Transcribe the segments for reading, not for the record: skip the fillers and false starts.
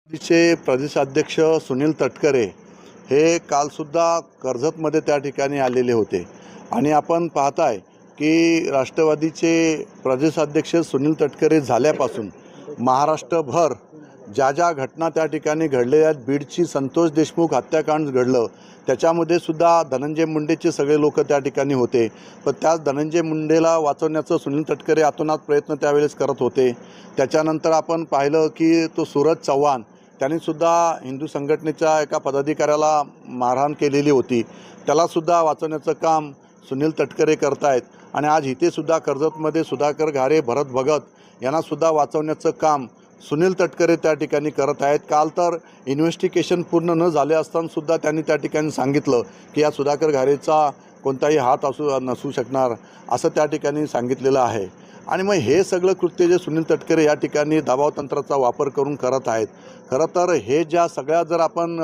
चे प्रदेशाध्यक्ष सुनील तटकरे हे कालसुद्धा कर्जतमध्ये त्या ठिकाणी आलेले होते आणि आपण पाहताय की राष्ट्रवादीचे प्रदेशाध्यक्ष सुनील तटकरे झाल्यापासून महाराष्ट्रभर ज्या ज्या घटना त्या ठिकाणी घडलेल्या आहेत, बीडची संतोष देशमुख हत्याकांड घडलं, त्याच्यामध्ये सुद्धा धनंजय मुंडेचे सगळे लोक त्या ठिकाणी होते. पण त्याच धनंजय मुंडेला वाचवण्याचं सुनील तटकरे अतोनात प्रयत्न त्यावेळेस करत होते. त्याच्यानंतर आपण पाहिलं की तो सूरज चव्हाण त्यांनी सुद्धा हिंदू संघटनेच्या एका पदाधिकाऱ्याला मारहाण केलेली होती, त्यालासुद्धा वाचवण्याचं काम सुनील तटकरे करतायत. आणि आज इथे सुद्धा कर्जतमध्ये सुधाकर घारे, भरत भगत यांनासुद्धा वाचवण्याचं काम सुनील तटकरे त्या ठिकाणी करत आहेत. काल तर इन्व्हेस्टिगेशन पूर्ण न झाले असतानासुद्धा त्यांनी त्या ठिकाणी सांगितलं की या सुधाकर घारेचा कोणताही हात नसू शकणार असं त्या ठिकाणी सांगितलेलं आहे. आणि मग हे सगळं कृत्य जे सुनील तटकरे या ठिकाणी दबाव तंत्राचा वापर करून करत आहेत. खरं तर हे ज्या सगळ्या जर आपण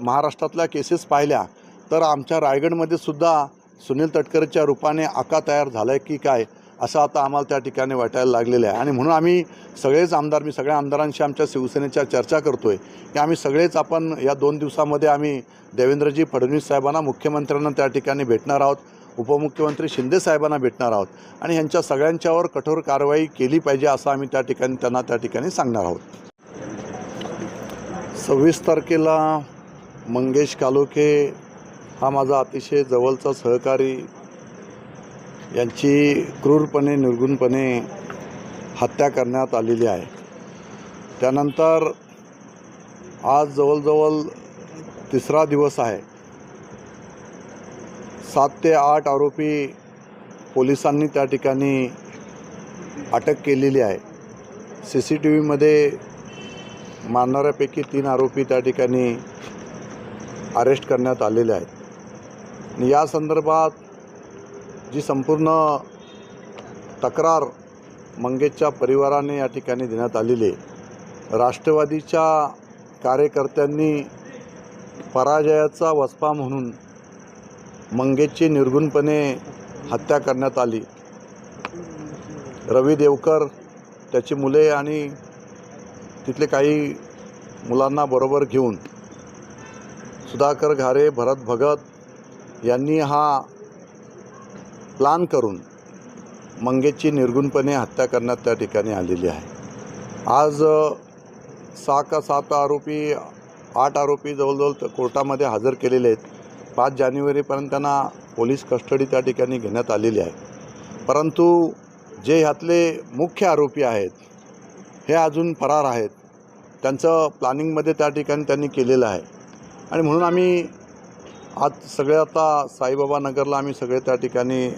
महाराष्ट्रातल्या केसेस पाहिल्या तर आमच्या रायगडमध्ये सुद्धा सुनील तटकरेच्या रूपाने आका तयार झाला आहे की काय असं आता आम्हाला त्या ठिकाणी वाटायला लागलेलं आहे. आणि म्हणून आम्ही सगळेच आमदार, मी सगळ्या आमदारांशी आमच्या शिवसेनेच्या चर्चा करतो आहे की आम्ही सगळेच आपण या 2 दिवसामध्ये आम्ही देवेंद्रजी फडणवीस साहेबांना, मुख्यमंत्र्यांना त्या ठिकाणी भेटणार आहोत, उपमुख्यमंत्री शिंदे साहेबांना भेटणार आहोत आणि ह्यांच्या सगळ्यांच्यावर कठोर कारवाई केली पाहिजे असं आम्ही त्या ठिकाणी त्यांना त्या ठिकाणी सांगणार आहोत. 26 तारखेला मंगेश कालोखे हा माझा अतिशय जवळचा सहकारी, यांची क्रूरपणे, निर्गुणपणे हत्या करण्यात आलेली आहे. त्यानंतर आज जवळजवळ 3रा दिवस आहे. 7 ते 8 आरोपी पोलिसांनी त्या ठिकाणी अटक केलेली आहे. CCTVमध्ये मारणाऱ्यापैकी 3 आरोपी त्या ठिकाणी अरेस्ट करण्यात आलेले आहेत. आणि या संदर्भात जी संपूर्ण तक्रार मंगेशच्या परिवाराने या ठिकाणी देण्यात आलेली आहे, राष्ट्रवादीच्या कार्यकर्त्यांनी पराजयाचा वचपा म्हणून मंगेशची निर्गुणपणे हत्या करण्यात आली. रवी देवकर, त्याची मुले आणि तिथले काही मुलांना बरोबर घेऊन सुधाकर घारे, भरत भगत यांनी हा प्लान करून मंगेशची निर्गुणपणे हत्या करण्यात त्या ठिकाणी आलेली आहे. आज 6 का 7 आरोपी, 8 आरोपी जवळजवळ कोर्टामध्ये हजर केलेले आहेत. 5 जानेवारीपर्यंत त्यांना पोलीस कस्टडी त्या ठिकाणी घेण्यात आलेली आहे. परंतु जे ह्यातले मुख्य आरोपी आहेत हे अजून फरार आहेत. त्यांचं प्लॅनिंगमध्ये त्या ठिकाणी त्यांनी केलेलं आहे. आणि म्हणून आम्ही आज सगळे आता साईबाबा नगरला आम्ही सगळे त्या ठिकाणी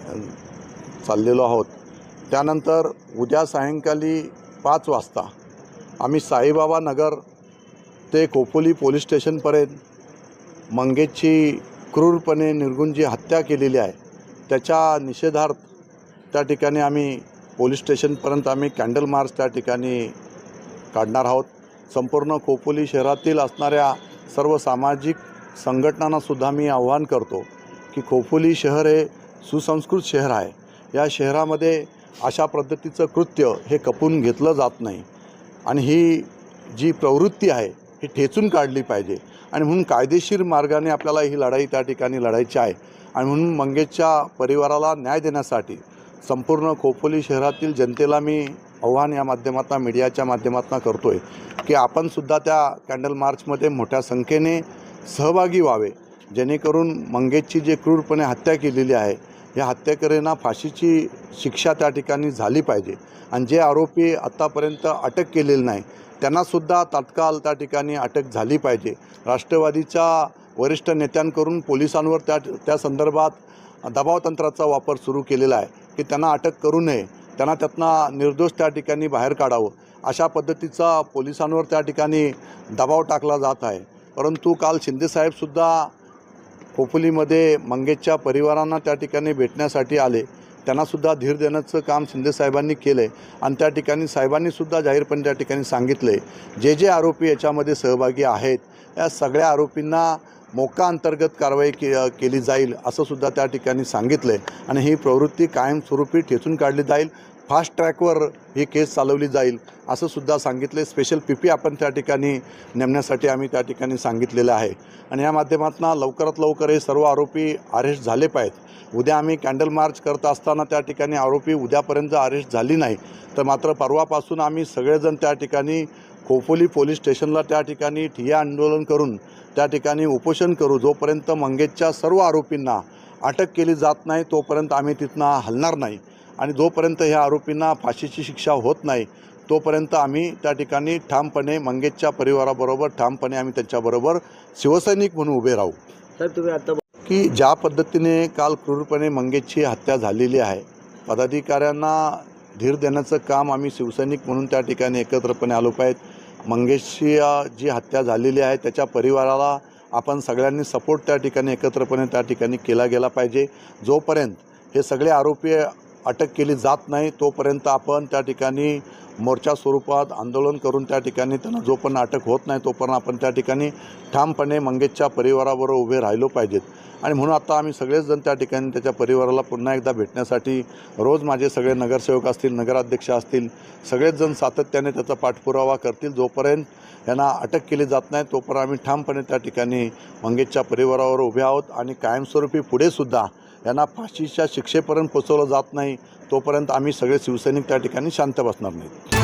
चाललेलो आहोत. त्यानंतर उद्या सायंकाळी 5 वाजता आम्ही साईबाबा नगर ते खोपोली पोलीस स्टेशनपर्यंत मंगेशची क्रूरपणे निर्गुण जी हत्या केलेली आहे त्याच्या निषेधार्थ त्या ठिकाणी आम्ही पोलीस स्टेशनपर्यंत आम्ही कॅन्डल मार्च त्या ठिकाणी काढणार आहोत. संपूर्ण खोपोली शहरातील असणाऱ्या सर्व सामाजिक संघटनांनासुद्धा मी आव्हान करतो की खोपोली शहर हे सुसंस्कृत शहर आहे. या शहरामध्ये अशा पद्धतीचं कृत्य हे खपून घेतलं जात नाही आणि ही जी प्रवृत्ती आहे ही ठेचून काढली पाहिजे. आणि म्हणून कायदेशीर मार्गाने आपल्याला ही लढाई त्या ठिकाणी लढायची आहे. आणि म्हणून मंगेशच्या परिवाराला न्याय देण्यासाठी संपूर्ण खोपोली शहरातील जनतेला मी आव्हान या माध्यमातून, मीडियाच्या माध्यमातून करतो आहे की आपणसुद्धा त्या कॅन्डल मार्चमध्ये मोठ्या संख्येने सहभागी व्हावे, जेणेकरून मंगेशची जे क्रूरपणे हत्या केलेली आहे या हत्याकऱ्यांना फाशीची शिक्षा त्या ठिकाणी झाली पाहिजे. आणि जे आरोपी आत्तापर्यंत अटक केलेले नाही त्यांनासुद्धा तात्काळ त्या ठिकाणी अटक झाली पाहिजे. राष्ट्रवादीच्या वरिष्ठ नेत्यांकडून पोलिसांवर त्या संदर्भात दबावतंत्राचा वापर सुरू केलेला आहे की त्यांना अटक करू नये, त्यांना त्यातनं निर्दोष त्या ठिकाणी बाहेर काढावं, अशा पद्धतीचा पोलिसांवर त्या ठिकाणी दबाव टाकला जात आहे. परंतु काल शिंदेसाहेबसुद्धा खोपोलीमध्ये मंगेशच्या परिवारांना त्या ठिकाणी भेटण्यासाठी आले. त्यांनासुद्धा धीर देण्याचं काम शिंदेसाहेबांनी केलं आहे. आणि त्या ठिकाणी साहेबांनीसुद्धा जाहीरपणे त्या ठिकाणी सांगितलं आहे जे आरोपी याच्यामध्ये सहभागी आहेत या सगळ्या आरोपींना मोका अंतर्गत कारवाई केली जाईल असं सुद्धा त्या ठिकाणी सांगितलं आहे. आणि ही प्रवृत्ती कायमस्वरूपी ठेचून काढली जाईल. फास्ट ट्रॅकवर ही केस चालवली जाईल असं सुद्धा सांगितले. स्पेशल पी आपण त्या ठिकाणी नेमण्यासाठी आम्ही त्या ठिकाणी सांगितलेलं आहे आणि या माध्यमातून लवकरात लवकर हे सर्व आरोपी अरेस्ट झाले पाहिजेत. उद्या आम्ही कॅन्डल मार्च करत असताना त्या ठिकाणी आरोपी उद्यापर्यंत अरेस्ट झाली नाही तर मात्र परवापासून आम्ही सगळेजण त्या ठिकाणी खोपोली पोलीस स्टेशनला त्या ठिकाणी ठिय्या आंदोलन करून त्या ठिकाणी उपोषण करू. जोपर्यंत मंगेशच्या सर्व आरोपींना अटक केली जात नाही तोपर्यंत आम्ही तिथनं हलणार नाही आणि जोपर्यंत ह्या आरोपींना फाशीची शिक्षा होत नाही तोपर्यंत आम्ही त्या ठिकाणी ठामपणे मंगेशच्या परिवाराबरोबर ठामपणे आम्ही त्यांच्याबरोबर शिवसैनिक म्हणून उभे राहू. साहेब तुम्ही आता की ज्या पद्धतीने काल क्रूरपणे मंगेशची हत्या झालेली आहे, पदाधिकाऱ्यांना धीर देण्याचं काम आम्ही शिवसैनिक म्हणून त्या ठिकाणी एकत्रपणे आलो पाहिजे. मंगेशची जी हत्या झालेली आहे त्याच्या परिवाराला आपण सगळ्यांनी सपोर्ट त्या ठिकाणी एकत्रपणे त्या ठिकाणी केला गेला पाहिजे. जोपर्यंत हे सगळे आरोपी अटक केली जात नाही तोपर्यंत आपण त्या ठिकाणी मोर्चा स्वरूपात आंदोलन करून त्या ठिकाणी त्यांना जोपर्यंत अटक होत नाही तोपर्यंत आपण त्या ठिकाणी ठामपणे मंगेशच्या परिवाराबरोबर उभे राहिलो पाहिजेत. आणि म्हणून आता आम्ही सगळेच जण त्या ठिकाणी त्याच्या परिवाराला पुन्हा एकदा भेटण्यासाठी रोज माझे सगळे नगरसेवक असतील, नगराध्यक्ष असतील, सगळेच जण सातत्याने त्याचा पाठपुरावा करतील. जोपर्यंत यांना अटक केली जात नाही तोपर्यंत आम्ही ठामपणे त्या ठिकाणी मंगेशच्या परिवारावर उभे आहोत आणि कायमस्वरूपी पुढेसुद्धा यांना फाशीच्या शिक्षेपर्यंत पोचवलं जात नाही तोपर्यंत आम्ही सगळे शिवसैनिक त्या ठिकाणी शांत बसणार नाहीत.